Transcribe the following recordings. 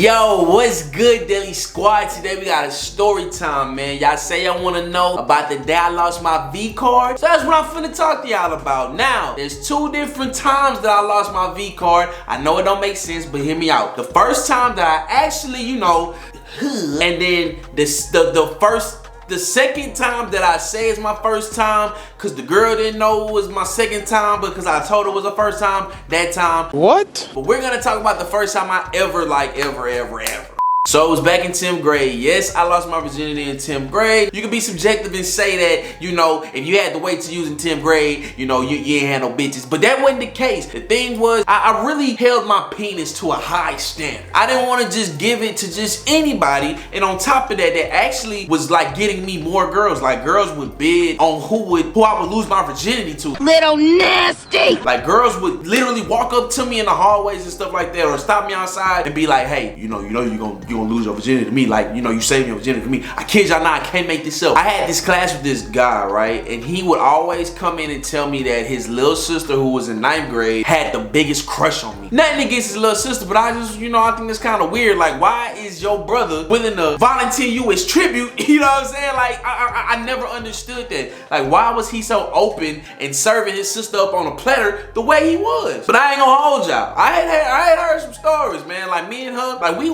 Yo, what's good, Daily Squad? Today we got a story time, man. Y'all say y'all want to know about the day I lost my V card, so that's what I'm finna talk to y'all about. Now, there's two different times that I lost my V card. I know it don't make sense, but hear me out. The first time that I actually, and then the second time that I say is my first time, cause the girl didn't know it was my second time, because I told her it was the first time that time. What? But we're gonna talk about the first time I ever. So it was back in 10th grade. Yes, I lost my virginity in 10th grade. You can be subjective and say that, if you had to wait to use in 10th grade, you ain't had no bitches. But that wasn't the case. The thing was, I really held my penis to a high standard. I didn't want to just give it to just anybody. And on top of that, that actually was like getting me more girls. Like girls would bid on who I would lose my virginity to. Little nasty! Like girls would literally walk up to me in the hallways and stuff like that, or stop me outside and be like, hey, you gonna lose your virginity to me, like, you saving your virginity for me. I kid y'all not, I can't make this up. I had this class with this guy, right? And he would always come in and tell me that his little sister, who was in 9th grade, had the biggest crush on me. Nothing against his little sister, but I just, I think that's kind of weird. Like, why is your brother willing to volunteer you as tribute? You know what I'm saying? Like, I never understood that. Like, why was he so open and serving his sister up on a platter the way he was? But I ain't gonna hold y'all. I had heard some stories, man. Like, me and her, like, we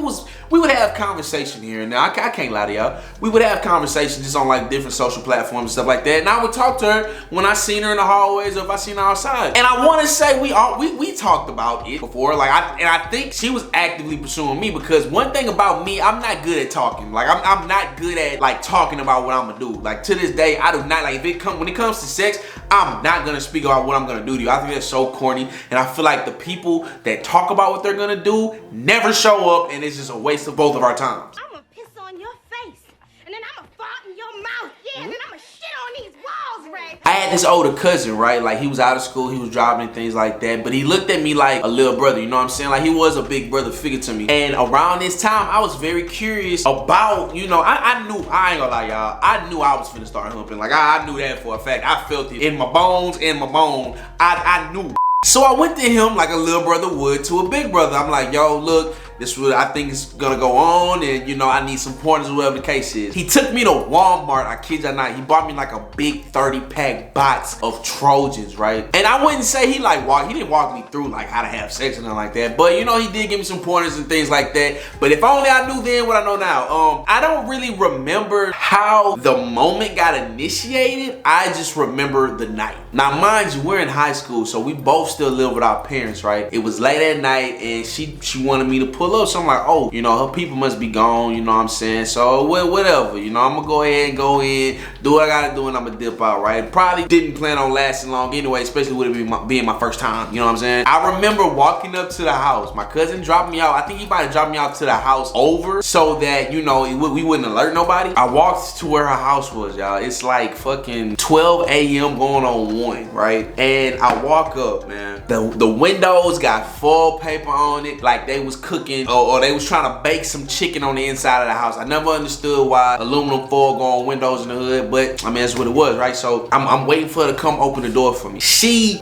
would have conversation here and now. I can't lie to y'all. We would have conversations just on like different social platforms and stuff like that. And I would talk to her when I seen her in the hallways or if I seen her outside. And I want to say we talked about it before. Like I think she was actively pursuing me, because one thing about me, I'm not good at talking. Like I'm not good at like talking about what I'm gonna do. Like to this day, I do not like when it comes to sex, I'm not gonna speak about what I'm gonna do to you. I think that's so corny, and I feel like the people that talk about what they're gonna do never show up, and it's just a waste of both of our times. I'm gonna piss on your face, and then I'm gonna fart in your mouth, and then I'm gonna shit on these walls, Ray. I had this older cousin, right? Like he was out of school, he was driving and things like that, but he looked at me like a little brother, you know what I'm saying? Like he was a big brother figure to me. And around this time, I was very curious about, I knew, I ain't gonna lie y'all, I knew I was finna start humping. Like I knew that for a fact. I felt it in my bones, I knew. So I went to him like a little brother would to a big brother. I'm like, yo, look, this is what I think is gonna go on, and I need some pointers, whatever the case is. He took me to Walmart, I kid you not. He bought me like a big 30-pack box of Trojans, right? And I wouldn't say he didn't walk me through like how to have sex and nothing like that, but he did give me some pointers and things like that. But if only I knew then what I know now. I don't really remember how the moment got initiated. I just remember the night. Now mind you, we're in high school, so we both still live with our parents, right? It was late at night and she wanted me to pull up, so I'm like, oh, her people must be gone, you know what I'm saying? So whatever, I'm gonna go ahead and go in, do what I gotta do, and I'm gonna dip out, right? Probably didn't plan on lasting long anyway, especially with it being my first time, you know what I'm saying? I remember walking up to the house. My cousin dropped me out. I think he might have dropped me out to the house over so that, we wouldn't alert nobody. I walked to where her house was, y'all. It's like fucking 12 a.m. going on 1, right? And I walk up, man. The windows got full paper on it, like they was cooking or they was trying to bake some chicken on the inside of the house. I never understood why aluminum foil go on windows in the hood, but I mean that's what it was, right? So I'm waiting for her to come open the door for me. She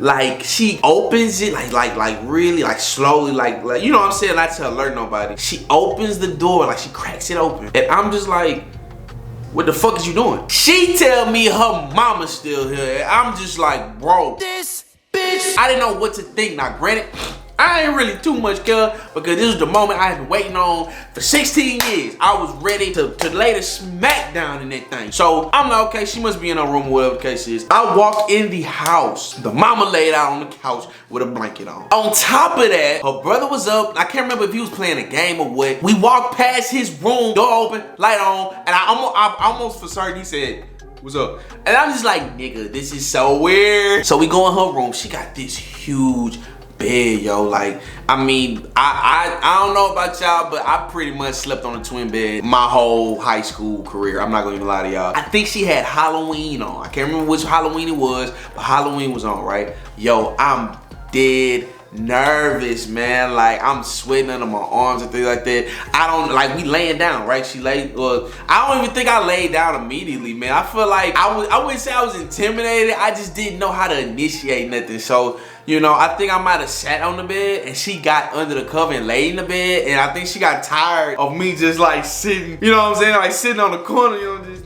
opens it like really like slowly, like you know what I'm saying, not to alert nobody. She opens the door, like she cracks it open, and I'm just like, what the fuck is you doing? She tell me her mama's still here, and I'm just like, bro, this bitch. I didn't know what to think. Now granted, I ain't really too much care, because this was the moment I had been waiting on for 16 years. I was ready to lay the smack down in that thing. So I'm like, okay, she must be in her room, whatever the case is. I walk in the house. The mama laid out on the couch with a blanket on. On top of that, her brother was up. I can't remember if he was playing a game or what. We walked past his room, door open, light on, and I almost for certain he said, what's up? And I'm just like, nigga, this is so weird. So we go in her room. She got this huge bed, yo. Like, I mean, I don't know about y'all, but I pretty much slept on a twin bed my whole high school career. I'm not gonna even lie to y'all. I think she had Halloween on. I can't remember which Halloween it was, but Halloween was on, right? Yo, I'm dead nervous, man. Like, I'm sweating under my arms and things like that. I don't, like, we laying down, right? She laid, well, I don't even think I laid down immediately, man. I feel like I wouldn't say I was intimidated. I just didn't know how to initiate nothing. So, you know, I think I might have sat on the bed and she got under the cover and laid in the bed. And I think she got tired of me just like sitting, you know what I'm saying? Like sitting on the corner, you know, just.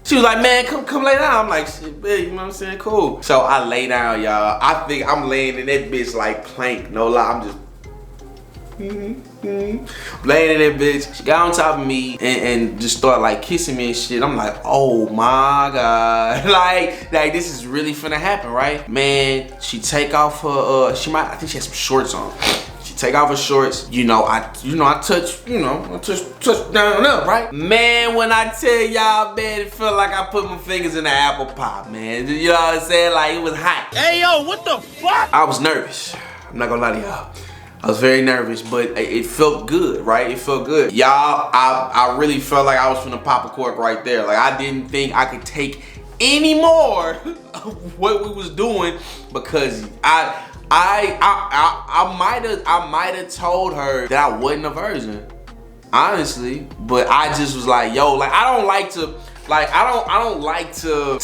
She was like, man, come lay down. I'm like, shit, babe, you know what I'm saying? Cool. So I lay down, y'all. I think I'm laying in that bitch like plank. No lie, I'm just laying in that bitch. She got on top of me and just started like kissing me and shit. I'm like, oh my God. like this is really finna happen, right? Man, she take off her, I think she had some shorts on. Take off her shorts, I touch down and up, right? Man, when I tell y'all, man, it felt like I put my fingers in the apple pie, man. You know what I'm saying? Like, it was hot. Hey, yo, what the fuck? I was nervous. I'm not gonna lie to y'all. I was very nervous, but it felt good, right? It felt good. Y'all, I really felt like I was finna pop a cork right there. Like, I didn't think I could take any more of what we was doing because I might have told her that I wasn't a virgin, honestly. But I just was like, yo, like I don't like to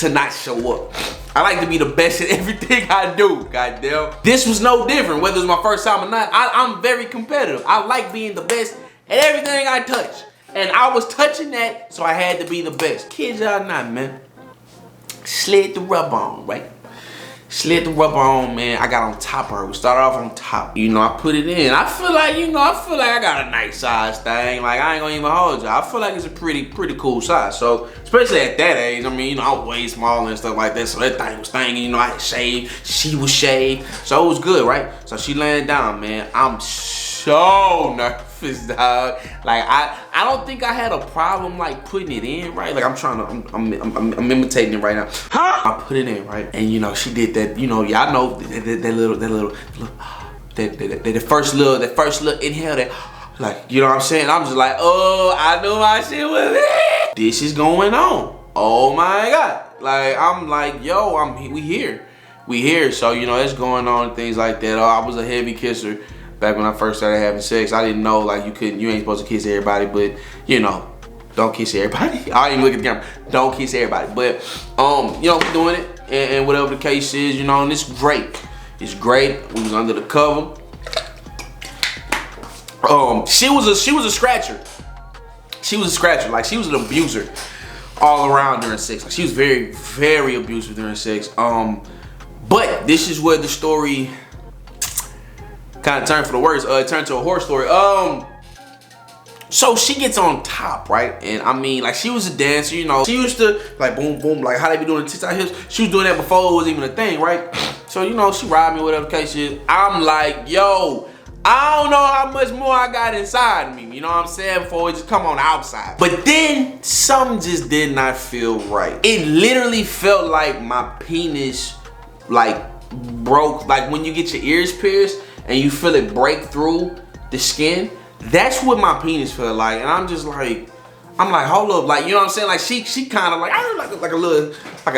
not show up. I like to be the best at everything I do. Goddamn, this was no different. Whether it's my first time or not, I'm very competitive. I like being the best at everything I touch, and I was touching that, so I had to be the best. Kids y'all not, man. Slid the rub on, right? Slid the rubber on, man. I got on top of her. We started off on top. I put it in. I feel like, I got a nice size thing. Like, I ain't gonna even hold you. I feel like it's a pretty cool size. So, especially at that age, I mean, I was way smaller and stuff like that. So that thing was thangin', I had shaved. She was shaved. So it was good, right? So she laying down, man. I'm so nervous, dog. Like, I don't think I had a problem like putting it in, right? Like, I'm imitating it right now. Huh? I put it in, right? And she did that, y'all know that first little inhale, that, like, you know what I'm saying? I'm just like, oh, I knew my shit was it. This is going on. Oh my God. Like, I'm like, yo, we here. So, it's going on and things like that. Oh, I was a heavy kisser. Back when I first started having sex, I didn't know like you ain't supposed to kiss everybody, but don't kiss everybody. I didn't even look at the camera. Don't kiss everybody, but we doing it and whatever the case is, and it's great. It's great. We was under the cover. She was a scratcher. She was a scratcher. Like, she was an abuser all around during sex. Like, she was very, very abusive during sex. But this is where the story kind of turned for the worse. It turned to a horror story. So she gets on top, right? And I mean, like, she was a dancer, She used to like boom, boom, like how they be doing the TikTok hips. She was doing that before it was even a thing, right? So she ride me, whatever the case is. I'm like, yo, I don't know how much more I got inside of me, you know what I'm saying, before it just come on the outside. But then something just did not feel right. It literally felt like my penis like broke, like when you get your ears pierced and you feel it break through the skin. That's what my penis felt like. And I'm like, hold up, like, you know what I'm saying? Like, she kind of like a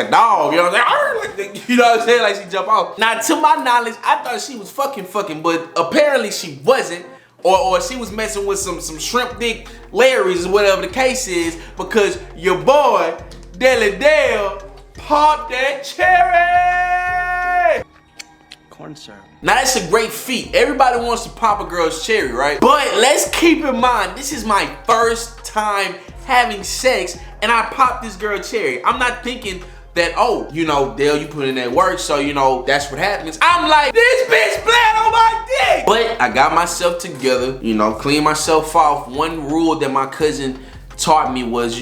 dog, you know what I'm saying? Like, you know what I'm saying? Like, she jump off. Now, to my knowledge, I thought she was fucking, but apparently she wasn't. Or she was messing with some shrimp dick Larrys or whatever the case is, because your boy, Deli Dale, popped that cherry. Corn syrup. Now, that's a great feat. Everybody wants to pop a girl's cherry, right? But let's keep in mind, this is my first time having sex and I popped this girl cherry. I'm not thinking that, oh, Dale, you put in that work, so, that's what happens. I'm like, this bitch playing on my dick. But I got myself together, clean myself off. One rule that my cousin taught me was,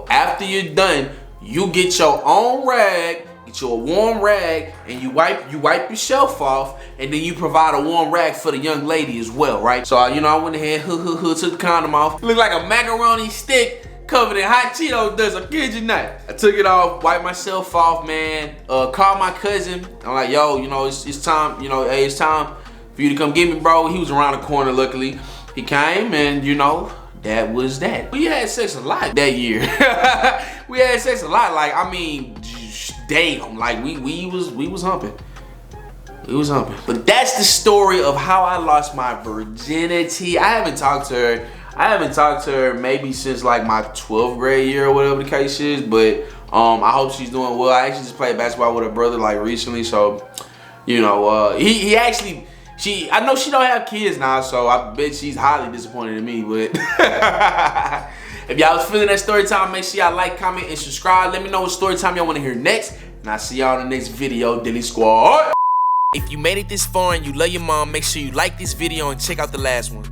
after you're done, you get your own rag, get you a warm rag, and you wipe yourself off, and then you provide a warm rag for the young lady as well, right? So, I went ahead, took the condom off. Looked like a macaroni stick covered in hot Cheeto dust, I kid you not. I took it off, wiped myself off, man. Called my cousin. I'm like, yo, it's time, hey, it's time for you to come get me, bro. He was around the corner, luckily. He came, and, that was that. We had sex a lot that year. We had sex a lot, like, I mean, damn, like, we was humping. We was humping. But that's the story of how I lost my virginity. I haven't talked to her maybe since like my 12th grade year or whatever the case is. But I hope she's doing well. I actually just played basketball with her brother like recently, so you know, he actually, I know she don't have kids now, so I bet she's highly disappointed in me. But if y'all was feeling that story time, make sure y'all like, comment, and subscribe. Let me know what story time y'all want to hear next, and I'll see y'all in the next video. Dilly Squad. If you made it this far and you love your mom, make sure you like this video and check out the last one.